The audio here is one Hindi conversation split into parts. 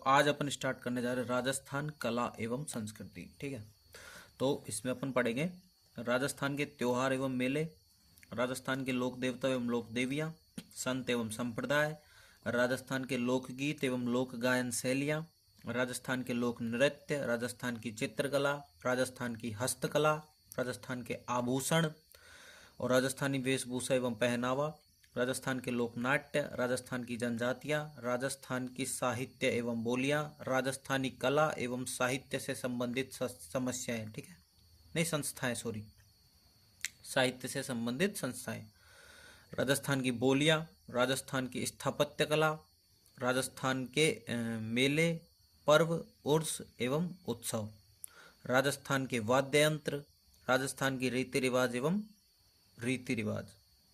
आज अपन स्टार्ट करने जा रहे हैं राजस्थान कला एवं संस्कृति। ठीक है, तो इसमें अपन पढ़ेंगे राजस्थान के त्योहार एवं मेले, राजस्थान के लोक देवता एवं लोक देवियाँ, संत एवं संप्रदाय, राजस्थान के लोकगीत एवं लोक गायन शैलियाँ, राजस्थान के लोक नृत्य, राजस्थान की चित्रकला, राजस्थान की हस्तकला, राजस्थान के आभूषण और राजस्थानी वेशभूषा एवं पहनावा, राजस्थान के लोक नाट्य, राजस्थान की जनजातियाँ, राजस्थान की साहित्य एवं बोलियाँ, राजस्थानी कला एवं साहित्य से संबंधित समस्याएं, ठीक है, नहीं संस्थाएं, सॉरी, साहित्य से संबंधित संस्थाएं, राजस्थान की बोलियाँ, राजस्थान की स्थापत्य कला, राजस्थान के मेले, पर्व, उर्स एवं उत्सव, राजस्थान के वाद्य यंत्र, राजस्थान की रीति रिवाज एवं रीति रिवाज,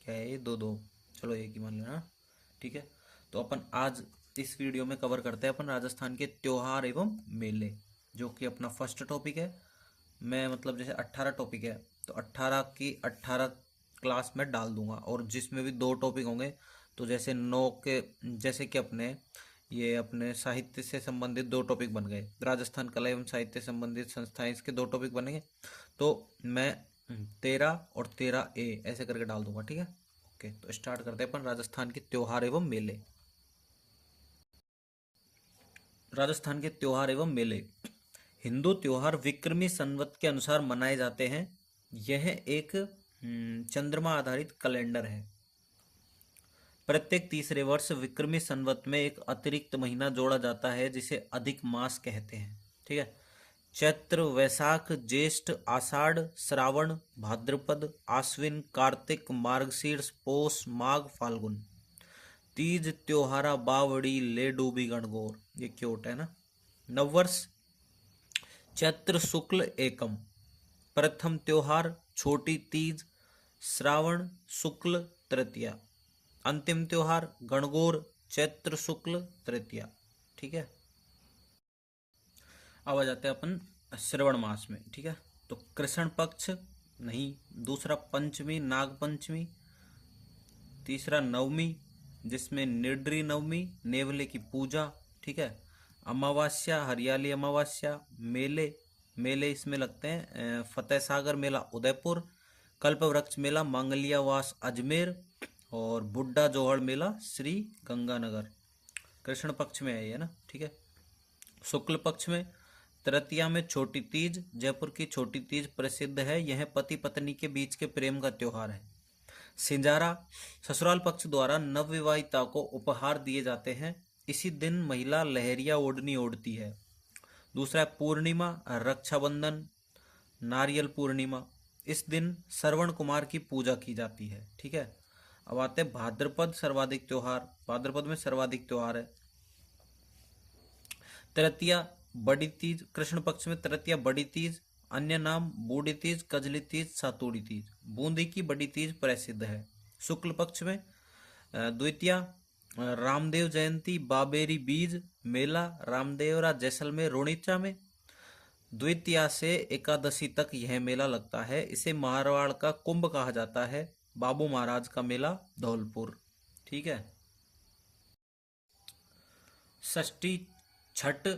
क्या है ये, दो चलो एक ही मान लेना, ठीक है। तो अपन आज इस वीडियो में कवर करते हैं अपन राजस्थान के त्योहार एवं मेले, जो कि अपना फर्स्ट टॉपिक है। मैं मतलब जैसे 18 टॉपिक है तो 18 की 18 क्लास में डाल दूंगा, और जिसमें भी 2 टॉपिक होंगे, तो जैसे 9 के, जैसे कि अपने साहित्य से संबंधित 2 टॉपिक बन गए, राजस्थान कला एवं साहित्य से संबंधित संस्थाएं, इसके 2 टॉपिक बनेंगे, तो मैं 13 और 13A ऐसे करके डाल दूंगा, ठीक है। ओके, तो स्टार्ट करते हैं अपन राजस्थान के त्योहार एवं मेले। राजस्थान के त्योहार एवं मेले। हिंदू त्योहार विक्रमी संवत के अनुसार मनाए जाते हैं। यह एक चंद्रमा आधारित कैलेंडर है। प्रत्येक तीसरे वर्ष विक्रमी संवत में एक अतिरिक्त महीना जोड़ा जाता है, जिसे अधिक मास कहते हैं, ठीक है। चैत्र, वैशाख, ज्येष्ठ, आषाढ़, श्रावण, भाद्रपद, आश्विन, कार्तिक, मार्गशीर्ष, पौष, माघ, फाल्गुन। तीज, त्योहारा, बावड़ी, लेडूबी, गणगौर, ये क्योट है ना। नववर्ष चैत्र शुक्ल एकम, प्रथम त्योहार छोटी तीज, श्रावण शुक्ल तृतीया, अंतिम त्योहार गणगौर चैत्र शुक्ल तृतीया, ठीक है। अब आ जाते हैं अपन श्रवण मास में, ठीक है। तो कृष्ण पक्ष नहीं, दूसरा पंचमी नाग पंचमी, तीसरा नवमी जिसमें निड्री नवमी, नेवले की पूजा, ठीक है। अमावस्या हरियाली अमावस्या, मेले मेले इसमें लगते हैं फतेह सागर मेला उदयपुर, कल्पवृक्ष मेला मांगलियावास अजमेर, और बुड्ढा जोहड़ मेला श्री गंगानगर। कृष्ण पक्ष में है ये ना, ठीक है। शुक्ल पक्ष में तृतीया में छोटी तीज, जयपुर की छोटी तीज प्रसिद्ध है। यह पति पत्नी के बीच के प्रेम का त्योहार है। सिंजारा ससुराल पक्ष द्वारा नवविवाहिता को उपहार दिए जाते हैं। इसी दिन महिला लहरिया ओढ़नी ओढ़ती है। दूसरा है पूर्णिमा रक्षाबंधन नारियल पूर्णिमा, इस दिन श्रवण कुमार की पूजा की जाती है, ठीक है। अब आते हैं भाद्रपद सर्वाधिक त्योहार। भाद्रपद में सर्वाधिक त्योहार है तृतीया बड़ी तीज, कृष्ण पक्ष में तृतीया बड़ी तीज, अन्य नाम बूढ़ी तीज, कजली तीज, सातुड़ी तीज। बूंदी की बड़ी तीज प्रसिद्ध है। शुक्ल पक्ष में द्वितीया रामदेव जयंती बाबेरी बीज मेला रामदेवरा जैसलमेर रोनिचा में। द्वितीया से एकादशी तक यह मेला लगता है। इसे मारवाड़ का कुंभ कहा जाता है। बाबू महाराज का मेला धौलपुर, ठीक है। षष्ठी छठ,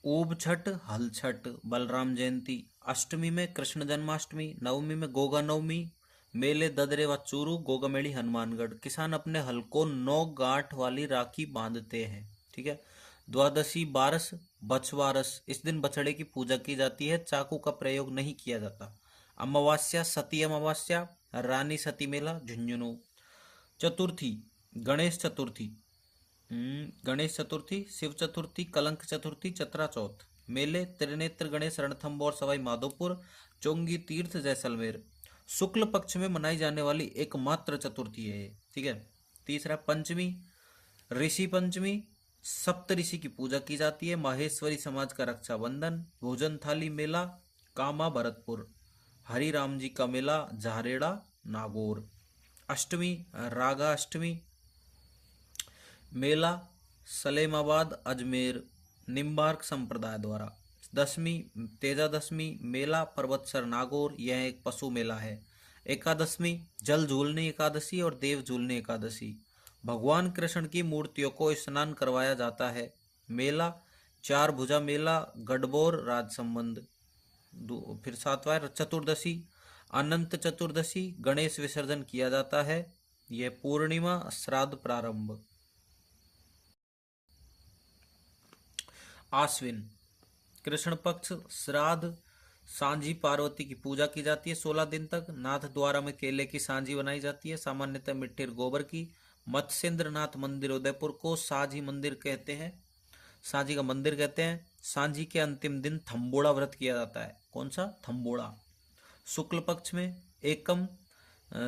ऊब छठ, हल छठ, बलराम जयंती। अष्टमी में कृष्ण जन्माष्टमी, नवमी में गोगा नवमी, मेले ददरे व चूरू, गोगामेड़ी हनुमानगढ़। किसान अपने हल को 9 गांठ वाली राखी बांधते हैं, ठीक है। द्वादशी बारस बछवारस, इस दिन बछड़े की पूजा की जाती है। चाकू का प्रयोग नहीं किया जाता। अमावस्या सती अमावस्या, रानी सती मेला झुंझुनू। चतुर्थी गणेश चतुर्थी, गणेश चतुर्थी, शिव चतुर्थी, कलंक चतुर्थी, चतरा चौथ। मेले त्रिनेत्र गणेश रणथंबोर सवाई माधोपुर, चोंगी तीर्थ जैसलमेर। शुक्ल पक्ष में मनाई जाने वाली एकमात्र चतुर्थी है, ठीक है। तीसरा पंचमी ऋषि पंचमी, सप्त ऋषि की पूजा की जाती है। माहेश्वरी समाज का रक्षाबंधन। भोजन थाली मेला कामा भरतपुर। हरि राम जी का मेला झारेड़ा नागौर। अष्टमी रागा अष्टमी, मेला सलेमाबाद अजमेर निम्बार्क संप्रदाय द्वारा। दशमी तेजा दशमी, मेला पर्वतसर नागौर, यह एक पशु मेला है। एकादशमी जल झूलने एकादशी और देव झूलने एकादशी। भगवान कृष्ण की मूर्तियों को स्नान करवाया जाता है। मेला चार भुजा मेला गढ़बोर राज संबंध। फिर सातवां चतुर्दशी, अनंत चतुर्दशी, गणेश विसर्जन किया जाता है। यह पूर्णिमा, श्राद्ध प्रारंभ। आश्विन, कृष्ण पक्ष, श्राद्ध, सांझी पार्वती की पूजा की जाती है 16 दिन तक। नाथ द्वारा में केले की सांझी बनाई जाती है, सामान्यतः मिट्टी और गोबर की। मत्स्येंद्र नाथ मंदिर उदयपुर को सांझी मंदिर कहते हैं, सांझी का मंदिर कहते हैं। सांझी के अंतिम दिन थम्बोड़ा व्रत किया जाता है। कौन सा? थम्बोड़ा। शुक्ल पक्ष में एकम,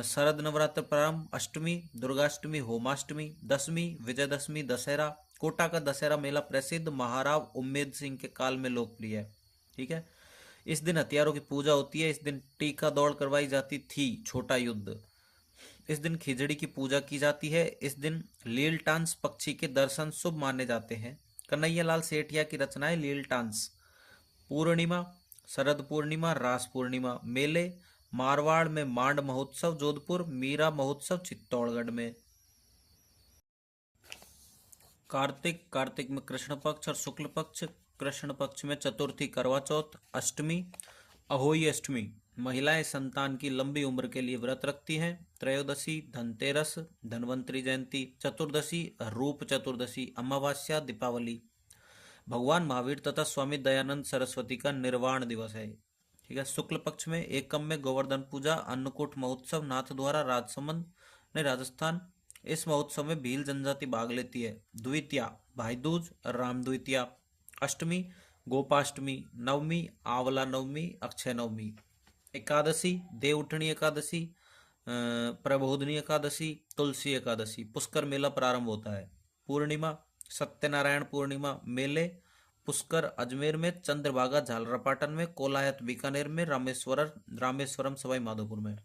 शरद नवरात्र प्रारंभ, अष्टमी दुर्गाष्टमी, होमाष्टमी, दशमी विजयदशमी, दशहरा। कोटा का दशहरा मेला प्रसिद्ध महाराव उम्मेद सिंह के काल में लोकप्रिय है। ठीक है। इस दिन हथियारों की पूजा होती है। इस दिन टीका दौड़ करवाई जाती थी, छोटा युद्ध। इस दिन खिचड़ी की पूजा की जाती है। इस दिन लीलटांस पक्षी के दर्शन शुभ माने जाते हैं। कन्हैयालाल सेठिया की रचनाएं लीलटांस। पूर्णिमा, शरद पूर्णिमा, रास पूर्णिमा। मेले, मारवाड़ में मांड महोत्सव जोधपुर, मीरा महोत्सव चित्तौड़गढ़ में। कार्तिक, कार्तिक में कृष्ण पक्ष और शुक्ल पक्ष। कृष्ण पक्ष में चतुर्थी करवा चौथ, अष्टमी अहोई अष्टमी। महिलाएं संतान की लंबी उम्र के लिए व्रत रखती हैं। त्रयोदशी धनतेरस, धनवंतरी जयंती। चतुर्दशी रूप चतुर्दशी, अमावस्या दीपावली। भगवान महावीर तथा स्वामी दयानंद सरस्वती का निर्वाण दिवस है। ठीक है। शुक्ल पक्ष में एकम में गोवर्धन पूजा, अन्नकूट महोत्सव, नाथ द्वारा राजसमंद ने राजस्थान। इस महोत्सव में भील जनजाति भाग लेती है। द्वितीया भाई दूज, राम द्वितीया। अष्टमी गोपाष्टमी, नवमी आंवला नवमी, अक्षय नवमी। एकादशी देवउठनी एकादशी, प्रबोधनी एकादशी, तुलसी एकादशी। पुष्कर मेला प्रारंभ होता है। पूर्णिमा सत्यनारायण पूर्णिमा। मेले पुष्कर अजमेर में, चंद्रभागा झालरापाटन में, कोलायत बीकानेर में, रामेश्वरम सवाई माधोपुर में।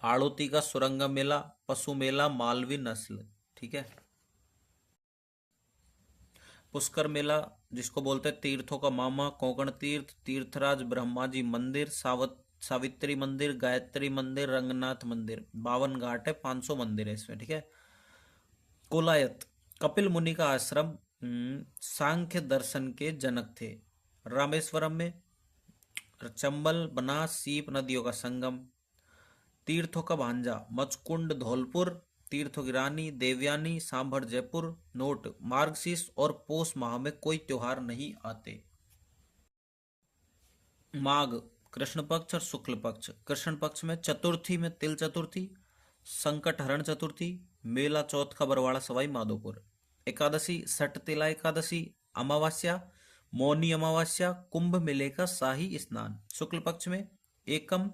हाड़ौती का सुरंगा मेला, पशु मेला मालवी नस्ल। ठीक है। पुष्कर मेला जिसको बोलते हैं तीर्थों का मामा, कोंकण तीर्थ, तीर्थराज ब्रह्माजी मंदिर, सावित्री मंदिर, गायत्री मंदिर, रंगनाथ मंदिर। 52 घाट है, 500 मंदिर है इसमें। ठीक है। कोलायत कपिल मुनि का आश्रम, सांख्य दर्शन के जनक थे। रामेश्वरम में चंबल बनास सीप नदियों का संगम। तीर्थों का भांजा मचकुंड धौलपुर, तीर्थों की रानी देवयानी सांभर जयपुर। नोट, मार्गशीर्ष और पौष माह में कोई त्योहार नहीं आते। माघ कृष्ण पक्ष और शुक्ल पक्ष। कृष्ण पक्ष में चतुर्थी में तिल चतुर्थी, संकट हरण चतुर्थी, मेला चौथ का बरवाड़ा सवाई माधोपुर। एकादशी सटतिला एकादशी, अमावस्या मौनी अमावस्या, कुंभ मेले का शाही स्नान। शुक्ल पक्ष में एकम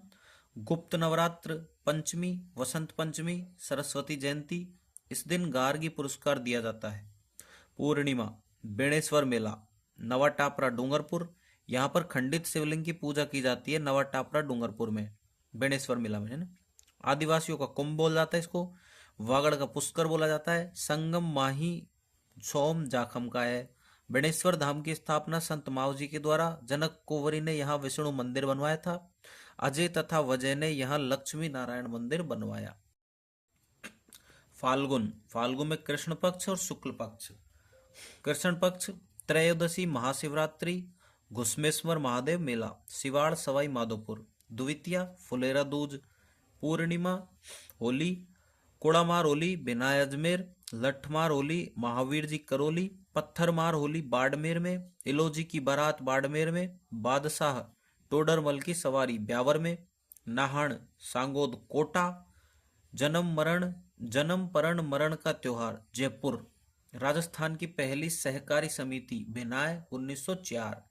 गुप्त नवरात्र, पंचमी वसंत पंचमी, सरस्वती जयंती। इस दिन गार्गी पुरस्कार दिया जाता है। पूर्णिमा बेणेश्वर मेला, नवा टापरा डूंगरपुर। यहाँ पर खंडित शिवलिंग की पूजा की जाती है, नवा टापरा डूंगरपुर में, बेणेश्वर मेला में, है ना। आदिवासियों का कुंभ बोला जाता है इसको। वागड़ का पुष्कर बोला जाता है। संगम माही सोम जाखम का है। बेणेश्वर धाम की स्थापना संत मावजी के द्वारा, जनक कुंवरी ने यहाँ विष्णु मंदिर बनवाया था। अजय तथा वजय ने यहाँ लक्ष्मी नारायण मंदिर बनवाया। फाल्गुन, फाल्गुन में कृष्ण पक्ष और शुक्ल पक्ष। कृष्ण पक्ष त्रयोदशी महाशिवरात्रि, घुसमेश्वर महादेव मेला, सिवाड़ सवाई माधोपुर। द्वितीया फुलेरा दूज। पूर्णिमा होली, कुड़ामार होली बिनाय अजमेर, लठमार होली महावीर जी करौली, पत्थरमार होली बाड़मेर में, इलोजी की बारात बाड़मेर में, बादशाह टोडरमल की सवारी ब्यावर में, नाहन सांगोद कोटा। जन्म परण मरण का त्योहार जयपुर। राजस्थान की पहली सहकारी समिति भिनाय 1904।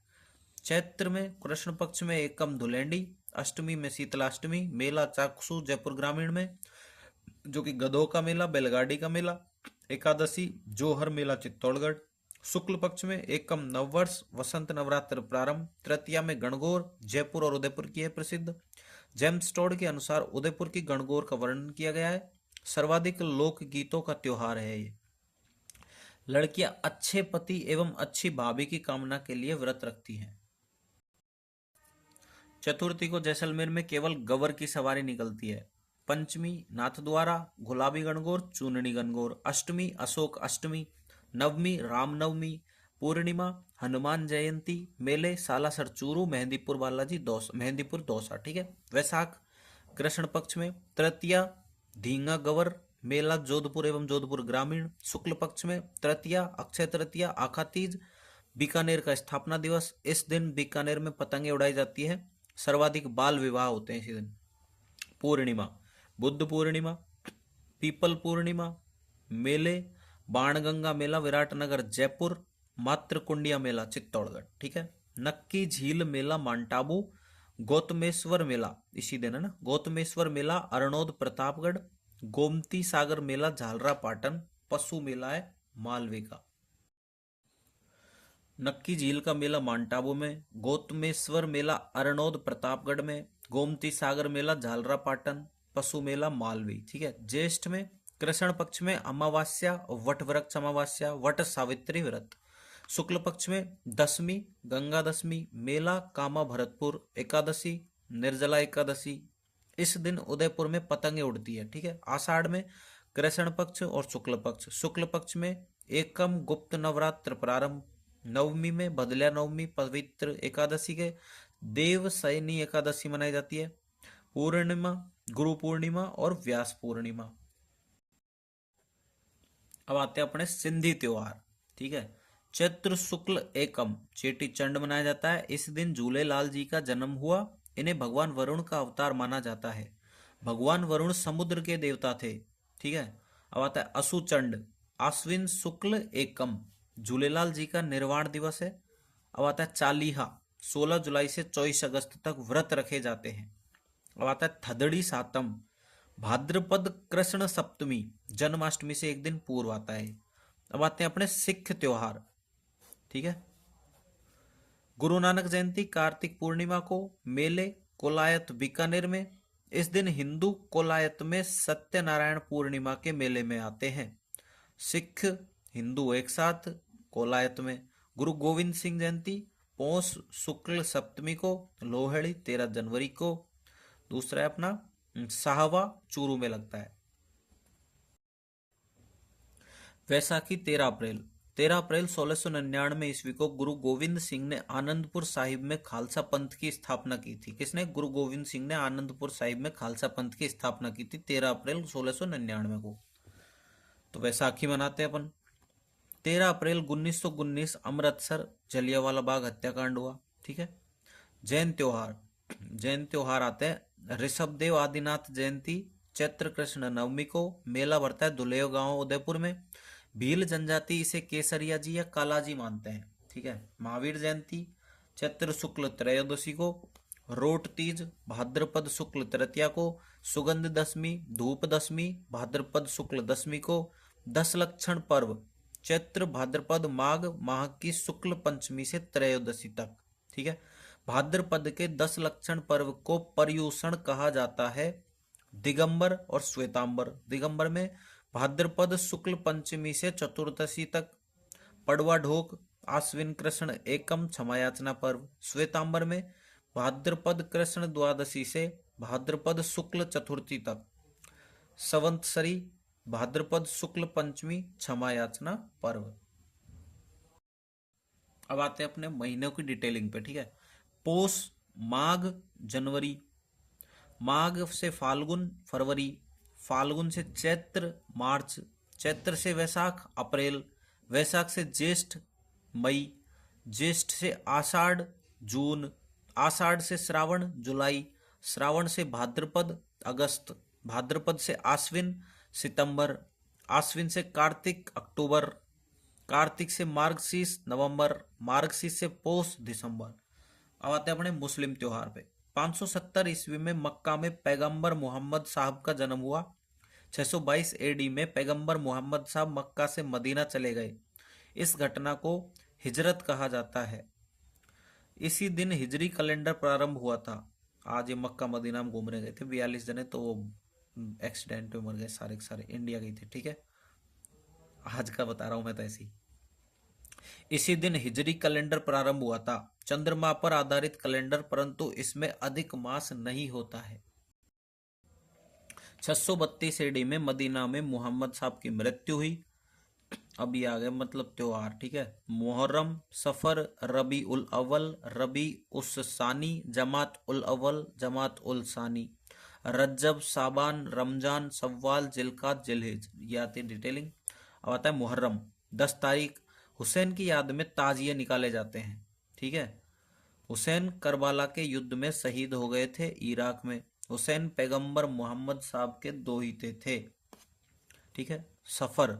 चैत्र में कृष्ण पक्ष में एकम धुलेंडी, अष्टमी में शीतलाष्टमी। मेला चाकसू जयपुर ग्रामीण में, जो कि गधों का मेला, बैलगाड़ी का मेला। एकादशी जोहर मेला चित्तौड़गढ़। शुक्ल पक्ष में एकम नववर्ष, वसंत नवरात्र प्रारंभ। तृतीया में गणगौर, जयपुर और उदयपुर की है प्रसिद्ध। जेम्स टोड के अनुसार उदयपुर की गणगौर का वर्णन किया गया है। सर्वाधिक लोक गीतों का त्योहार है ये। लड़कियां अच्छे पति एवं अच्छी भाभी की कामना के लिए व्रत रखती हैं। चतुर्थी को जैसलमेर में केवल गवर की सवारी निकलती है। पंचमी नाथद्वारा, गुलाबी गणगौर, चूननी गणगौर। अष्टमी अशोक अष्टमी। नवमी रामनवमी। पूर्णिमा हनुमान जयंती मेले सालासर चूरू, मेहंदीपुर बालाजी दौसा, मेहंदीपुर दौसा, ठीक है। वैशाख कृष्ण पक्ष में, तृतीया धींगा गवर मेला जोधपुर एवं जोधपुर ग्रामीण, शुक्ल पक्ष में तृतीया अक्षय तृतीया आखा तीज, बीकानेर का स्थापना दिवस, इस दिन बीकानेर में पतंगे उड़ाई जाती है, सर्वाधिक बाल विवाह होते हैं इसी दिन। पूर्णिमा बुद्ध पूर्णिमा, पीपल पूर्णिमा, मेले बाणगंगा मेला विराटनगर जयपुर, मातृकुंडिया मेला चित्तौड़गढ़, ठीक है। नक्की झील मेला माउंट-आबू, गौतमेश्वर मेला इसी दिन है ना, गौतमेश्वर मेला अरनोद प्रतापगढ़, गोमती सागर मेला झालरा पाटन, पशु मेला है मालवे का। नक्की झील का मेला माउंट-आबू में, गौतमेश्वर मेला अरनोद प्रतापगढ़ में, गोमती सागर मेला झालरा पाटन, पशु मेला मालवी, ठीक है। ज्येष्ठ में कृष्ण पक्ष में अमावस्या, वट वृक्ष अमावस्या, वट सावित्री व्रत, शुक्ल पक्ष में दशमी गंगा दशमी, मेला कामा भरतपुर, एकादशी निर्जला एकादशी, इस दिन उदयपुर में पतंगे उड़ती है, ठीक है। आषाढ़ में कृष्ण पक्ष और शुक्ल पक्ष में एकम गुप्त नवरात्र प्रारंभ, नवमी में बदलिया नवमी, पवित्र एकादशी के देव सैनी एकादशी मनाई जाती है, पूर्णिमा गुरु पूर्णिमा और व्यास पूर्णिमा। अब आते हैं अपने सिंधी त्योहार, ठीक है। चैत्र शुक्ल एकम चेटी चंड मनाया जाता है, इस दिन झूलेलाल जी का जन्म हुआ, इन्हें भगवान वरुण का अवतार माना जाता है। भगवान वरुण समुद्र के देवता थे, ठीक है। अब आता है असुचंड आश्विन शुक्ल एकम झूलेलाल जी का निर्वाण दिवस है। अब आता है चालीहा 16 जुलाई से 24 अगस्त तक व्रत रखे जाते हैं। अब आता है थदड़ी सातम भाद्रपद कृष्ण सप्तमी जन्माष्टमी से एक दिन पूर्व आता है। अब आते हैं अपने सिख त्योहार, ठीक है। गुरु नानक जयंती कार्तिक पूर्णिमा को, मेले कोलायत बीकानेर में, इस दिन हिंदू कोलायत में सत्यनारायण पूर्णिमा के मेले में आते हैं। सिख हिंदू एक साथ कोलायत में। गुरु गोविंद सिंह जयंती पौष शुक्ल सप्तमी को, लोहड़ी 13 जनवरी को, दूसरा है अपना साहवा चूरू में लगता है। वैसाखी 13 अप्रैल 1699 ईस्वी को गुरु गोविंद सिंह ने आनंदपुर साहिब में खालसा पंथ की स्थापना की थी। किसने? गुरु गोविंद सिंह ने आनंदपुर साहिब में खालसा पंथ की स्थापना की थी 13 अप्रैल 1699 को। तो वैसाखी मनाते हैं अपन। 13 अप्रैल 1919 अमृतसर जलियांवाला बाग हत्याकांड हुआ, ठीक है। जैन त्योहार आते हैं ऋषभदेव आदिनाथ जयंती चैत्र कृष्ण नवमी को, मेला भरता है दुलेव गांव उदयपुर में। भील जनजाति इसे केसरिया जी या कालाजी मानते हैं, ठीक है। महावीर जयंती चैत्र शुक्ल त्रयोदशी को, रोट तीज भाद्रपद शुक्ल तृतीया को, सुगंध दशमी धूप दशमी भाद्रपद शुक्ल दशमी को, 10 लक्षण पर्व चैत्र भाद्रपद माघ माह की शुक्ल पंचमी से त्रयोदशी तक, ठीक है। भाद्रपद के 10 लक्षण पर्व को पर्यूषण कहा जाता है। दिगंबर और श्वेतांबर, दिगंबर में भाद्रपद शुक्ल पंचमी से चतुर्दशी तक। पड़वा ढोक आश्विन कृष्ण एकम क्षमायाचना पर्व, श्वेतांबर में भाद्रपद कृष्ण द्वादशी से भाद्रपद शुक्ल चतुर्थी तक। संवत्सरी भाद्रपद शुक्ल पंचमी क्षमायाचना पर्व। अब आते हैं अपने महीनों की डिटेलिंग पे, ठीक है। पोष माघ जनवरी, माघ से फाल्गुन फरवरी, फाल्गुन से चैत्र मार्च, चैत्र से वैशाख अप्रैल, वैशाख से ज्येष्ठ मई, ज्येष्ठ से आषाढ़ जून, आषाढ़ से श्रावण जुलाई, श्रावण से भाद्रपद अगस्त, भाद्रपद से आश्विन सितंबर, आश्विन से कार्तिक अक्टूबर, कार्तिक से मार्गशीर्ष नवंबर, मार्गशीर्ष से पौष दिसंबर। अब आते हैं अपने मुस्लिम त्योहार पे। 570 ईस्वी में मक्का में पैगंबर मोहम्मद साहब का जन्म हुआ। 622 एडी में पैगंबर मोहम्मद साहब मक्का से मदीना चले गए। इस घटना को हिजरत कहा जाता है। इसी दिन हिजरी कैलेंडर प्रारंभ हुआ था। आज ये मक्का मदीना में घूमने गए थे 42 जने, तो वो एक्सीडेंट में मर गए सारे के सारे, इंडिया गए थे, ठीक है। आज का बता रहा हूं मैं तो ऐसी। इसी दिन हिजरी कैलेंडर प्रारंभ हुआ था, चंद्रमा पर आधारित कैलेंडर, परंतु इसमें अधिक मास नहीं होता है। 632 एडी में मदीना में मोहम्मद साहब की मृत्यु हुई। अब ये आ गए मतलब त्योहार, ठीक है। मुहर्रम, सफर, रबी उल अव्वल, रबी उस सानी, जमात उल अव्वल, जमात उल सानी, रज्जब, साबान, रमजान, सव्वाल, जिलकात, जिलहिज, ये आती है डिटेलिंग। अब आता है मुहर्रम। 10 तारीख हुसैन की याद में ताजिए निकाले जाते हैं, ठीक है। हुसैन करबला के युद्ध में शहीद हो गए थे इराक में। हुसैन पैगंबर मोहम्मद साहब के दोहिते थे, ठीक है। सफर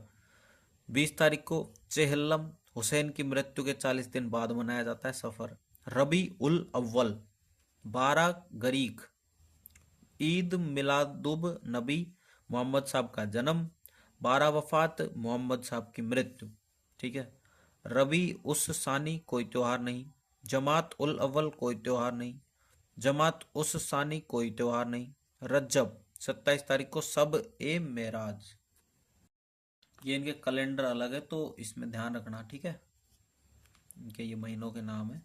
20 तारीख को चेहल्लम, हुसैन की मृत्यु के 40 दिन बाद मनाया जाता है सफर। रबी उल अव्वल 12 गरीक, ईद मिलादुब नबी, मोहम्मद साहब का जन्म। 12 वफात, मोहम्मद साहब की मृत्यु, ठीक है। रबी उस सानी कोई त्योहार नहीं। जमात उल अव्वल कोई त्योहार नहीं। जमात उस सानी कोई त्योहार नहीं। रज्जब 27 तारीख को सब ए मेराज। ये इनके कैलेंडर अलग है तो इसमें ध्यान रखना, ठीक है। इनके ये महीनों के नाम है।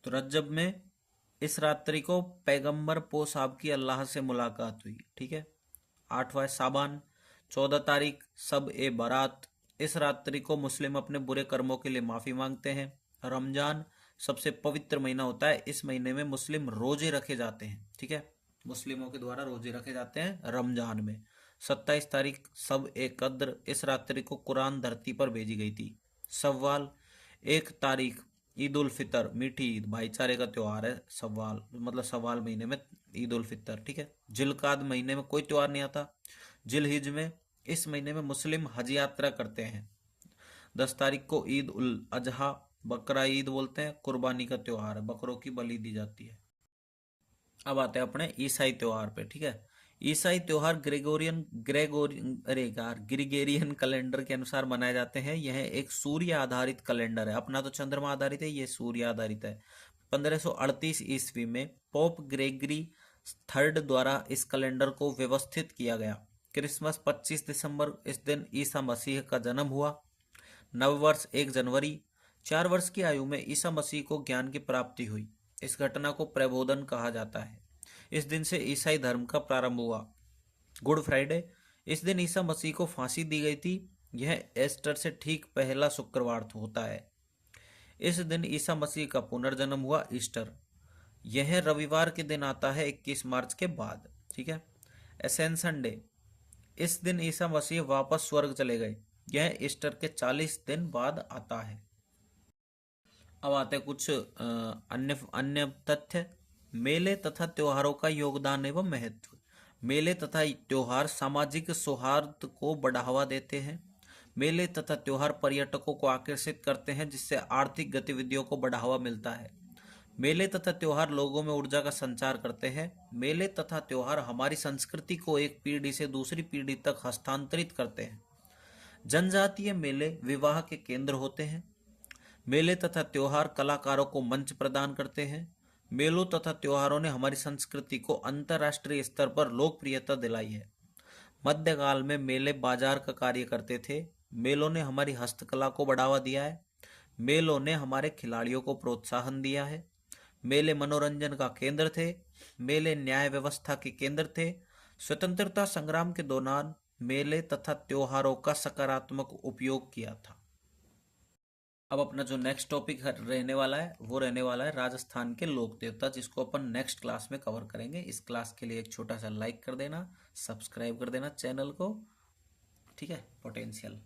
तो रज्जब में इस रात्रि को पैगंबर पो साहब की अल्लाह से मुलाकात हुई, ठीक है। 8वां साबान 14 तारीख सब ए बारात, इस रात्रि को मुस्लिम अपने बुरे कर्मों के लिए माफी मांगते हैं। रमजान सबसे पवित्र महीना होता है, इस महीने में मुस्लिम रोजे रखे जाते हैं, ठीक है। मुस्लिमों के द्वारा रोजे रखे जाते हैं रमजान में। 27 तारीख सब ए कद्र, इस रात्रि को कुरान धरती पर भेजी गई थी। सव्वाल 1 तारीख ईद उल फितर, मीठी ईद, भाईचारे का त्योहार है सव्वाल, मतलब सव्वाल महीने में ईद उल फितर, ठीक है। जिलकाद महीने में कोई त्योहार नहीं आता। जिलहिज में, इस महीने में मुस्लिम हज यात्रा करते हैं। 10 तारीख को ईद उल अजहा, बकरा ईद बोलते हैं, कुर्बानी का त्योहार है, बकरों की बलि दी जाती है। अब आते हैं अपने ईसाई त्योहार पे, ठीक है। ईसाई त्योहार ग्रेगोरियन कैलेंडर के अनुसार मनाए जाते हैं। यह एक सूर्य आधारित कैलेंडर है, अपना तो चंद्रमा आधारित है, ये सूर्य आधारित है। 1538 ईस्वी में पोप ग्रेगरी थर्ड द्वारा इस कैलेंडर को व्यवस्थित किया गया। क्रिसमस 25 दिसंबर, इस दिन ईसा मसीह का जन्म हुआ। नववर्ष 1 जनवरी, 4 वर्ष की आयु में ईसा मसीह को ज्ञान की प्राप्ति हुई। इस घटना को प्रबोधन कहा जाता है। इस दिन से ईसाई धर्म का प्रारंभ हुआ। गुड फ्राइडे, इस दिन ईसा मसीह को फांसी दी गई थी। यह ईस्टर से ठीक पहला शुक्रवार होता है। इस दिन ईसा मसीह का पुनर्जन्म हुआ, ईस्टर। यह रविवार के दिन आता है 21 मार्च के बाद, ठीक है। एसेंशन डे, इस दिन ईसा मसीह वापस स्वर्ग चले गए। यह ईस्टर के 40 दिन बाद आता है। अब आते हैं कुछ अन्य अन्य तथ्य। मेले तथा त्योहारों का योगदान एवं महत्व। मेले तथा त्योहार सामाजिक सौहार्द को बढ़ावा देते हैं। मेले तथा त्योहार पर्यटकों को आकर्षित करते हैं, जिससे आर्थिक गतिविधियों को बढ़ावा मिलता है। मेले तथा त्योहार लोगों में ऊर्जा का संचार करते हैं। मेले तथा त्योहार हमारी संस्कृति को एक पीढ़ी से दूसरी पीढ़ी तक हस्तांतरित करते हैं। जनजातीय मेले विवाह के केंद्र होते हैं। मेले तथा त्योहार कलाकारों को मंच प्रदान करते हैं। मेलों तथा त्योहारों ने हमारी संस्कृति को अंतर्राष्ट्रीय स्तर पर लोकप्रियता दिलाई है। मध्यकाल में मेले बाजार का कार्य करते थे। मेलों ने हमारी हस्तकला को बढ़ावा दिया है। मेलों ने हमारे खिलाड़ियों को प्रोत्साहन दिया है। मेले मनोरंजन का केंद्र थे। मेले न्याय व्यवस्था के केंद्र थे। स्वतंत्रता संग्राम के दौरान मेले तथा त्योहारों का सकारात्मक उपयोग किया था। अब अपना जो नेक्स्ट टॉपिक रहने वाला है वो रहने वाला है राजस्थान के लोक देवता, जिसको अपन नेक्स्ट क्लास में कवर करेंगे। इस क्लास के लिए एक छोटा सा लाइक कर देना, सब्सक्राइब कर देना चैनल को, ठीक है। पोटेंशियल